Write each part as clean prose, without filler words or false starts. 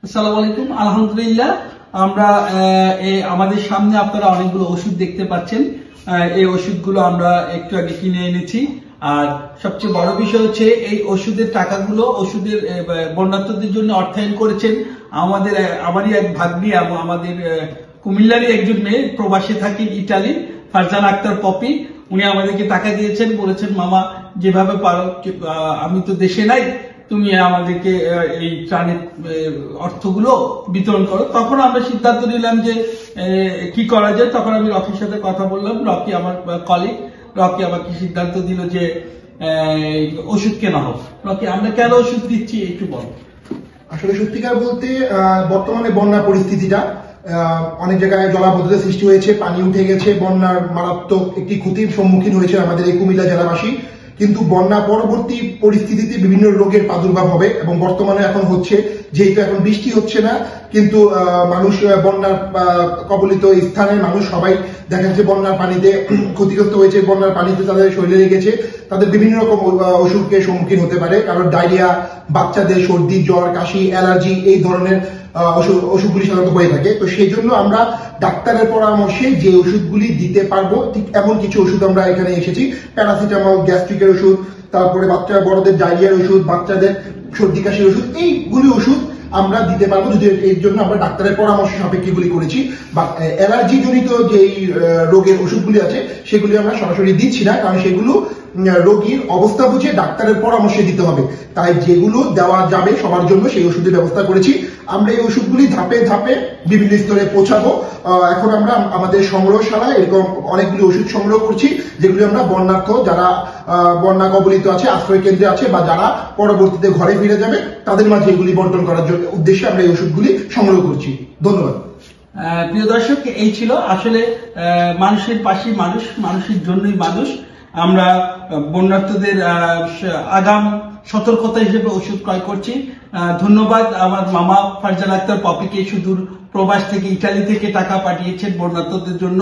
আসসালামু আলাইকুম। আলহামদুলিল্লাহ, আমরা আমাদের সামনে আপনারা অনেকগুলো ওষুধ দেখতে পাচ্ছেন। এই ওষুধগুলো আমরা একটু আগে কিনে এনেছি। আর সবচেয়ে বড় বিষয় হচ্ছে এই ওষুধের টাকাগুলো ওষুধের বন্যার্থদের জন্য অর্থায়ন করেছেন আমারই এক ভাগ্নি এবং আমাদের কুমিল্লারই একজন মেয়ে, প্রবাসে থাকেন ইটালি, ফারজানা আক্তার পপি। উনি আমাদেরকে টাকা দিয়েছেন, বলেছেন মামা যেভাবে পারো, আমি তো দেশে নাই, তুমি আমাদেরকে এই ত্রাণের অর্থগুলো বিতরণ করো। তখন আমরা সিদ্ধান্ত নিলাম যে কি করা যায়। তখন আমি রকির সাথে কথা বললাম। রকি আমার কলিগ, রকি আমাকে সিদ্ধান্ত দিল যে ওষুধ কেনা হোক। রকি, আমরা কেন ওষুধ দিচ্ছি একটু বলো। আসলে সত্যিকার বলতে বর্তমানে বন্যা পরিস্থিতিটা অনেক জায়গায় জলাবদ্ধতা সৃষ্টি হয়েছে, পানি উঠে গেছে, বন্যার মারাত্মক একটি ক্ষতির সম্মুখীন হয়েছে আমাদের এই কুমিল্লা জেলাবাসী। কিন্তু বন্যা পরবর্তী পরিস্থিতিতে বিভিন্ন রোগের প্রাদুর্ভাব হবে এবং বর্তমানে এখন হচ্ছে, যেহেতু এখন বৃষ্টি হচ্ছে না, কিন্তু মানুষ বন্যার কবলিত স্থানের মানুষ সবাই দেখা যাচ্ছে বন্যার পানিতে ক্ষতিগ্রস্ত হয়েছে। বন্যার পানিতে তাদের শরীরে লেগেছে, তাদের বিভিন্ন রকম অসুখের সম্মুখীন হতে পারে। কারণ ডায়রিয়া, বাচ্চাদের সর্দি, জ্বর, কাশি, অ্যালার্জি এই ধরনের অসুখগুলি সাধারণত হয়ে থাকে। তো সেই জন্য আমরা ডাক্তারের পরামর্শে যে ওষুধগুলি দিতে পারবো, ঠিক এমন কিছু ওষুধ আমরা এখানে এসেছি। প্যারাসিটামল, গ্যাস্ট্রিকের ওষুধ, তারপরে বড়দের ডায়রিয়ার ওষুধ, বাচ্চাদের সর্দি কাশির ওষুধ, এইগুলি ওষুধ আমরা দিতে পারবো যদি এর জন্য আমরা ডাক্তারের পরামর্শ সাপেক্ষে গুলি করেছি। বা অ্যালার্জি জনিত যে রোগের ওষুধগুলি আছে সেগুলি আমরা সরাসরি দিচ্ছি না, কারণ সেগুলো রোগীর অবস্থা বুঝে ডাক্তারের পরামর্শে দিতে হবে। তাই যেগুলো দেওয়া যাবে সবার জন্য সেই ওষুধের ব্যবস্থা করেছি। আমরা এই ওষুধগুলি ধাপে ধাপে বিভিন্ন স্তরে পৌঁছাবো। এখন আমরা আমাদের সংগ্রহশালায় এরকম অনেকগুলি ওষুধ সংগ্রহ করছি, যেগুলি আমরা বন্যার্থ যারা বন্যা কবলিত আছে, আশ্রয় কেন্দ্রে আছে, বা যারা পরবর্তীতে ঘরে ফিরে যাবে তাদের মাঝে এগুলি বন্টন করার জন্য উদ্দেশ্যে আমরা এই ওষুধগুলি সংগ্রহ করছি। ধন্যবাদ। প্রিয় দর্শক, এই ছিল আসলে মানুষের পাশে মানুষ, মানুষের জন্যই মানুষ। আমরা বন্যার্থদের আগাম সতর্কতা হিসেবে ওষুধ ক্রয় করছি। ধন্যবাদ আমার মামা ফারজানা আক্তার পপিকে, সুদূর প্রবাস থেকে ইটালি থেকে টাকা পাঠিয়েছেন বন্যার্থদের জন্য।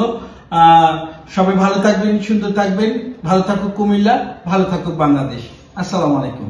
সবাই ভালো থাকবেন, সুন্দর থাকবেন। ভালো থাকুক কুমিল্লা, ভালো থাকুক বাংলাদেশ। আসসালামু আলাইকুম।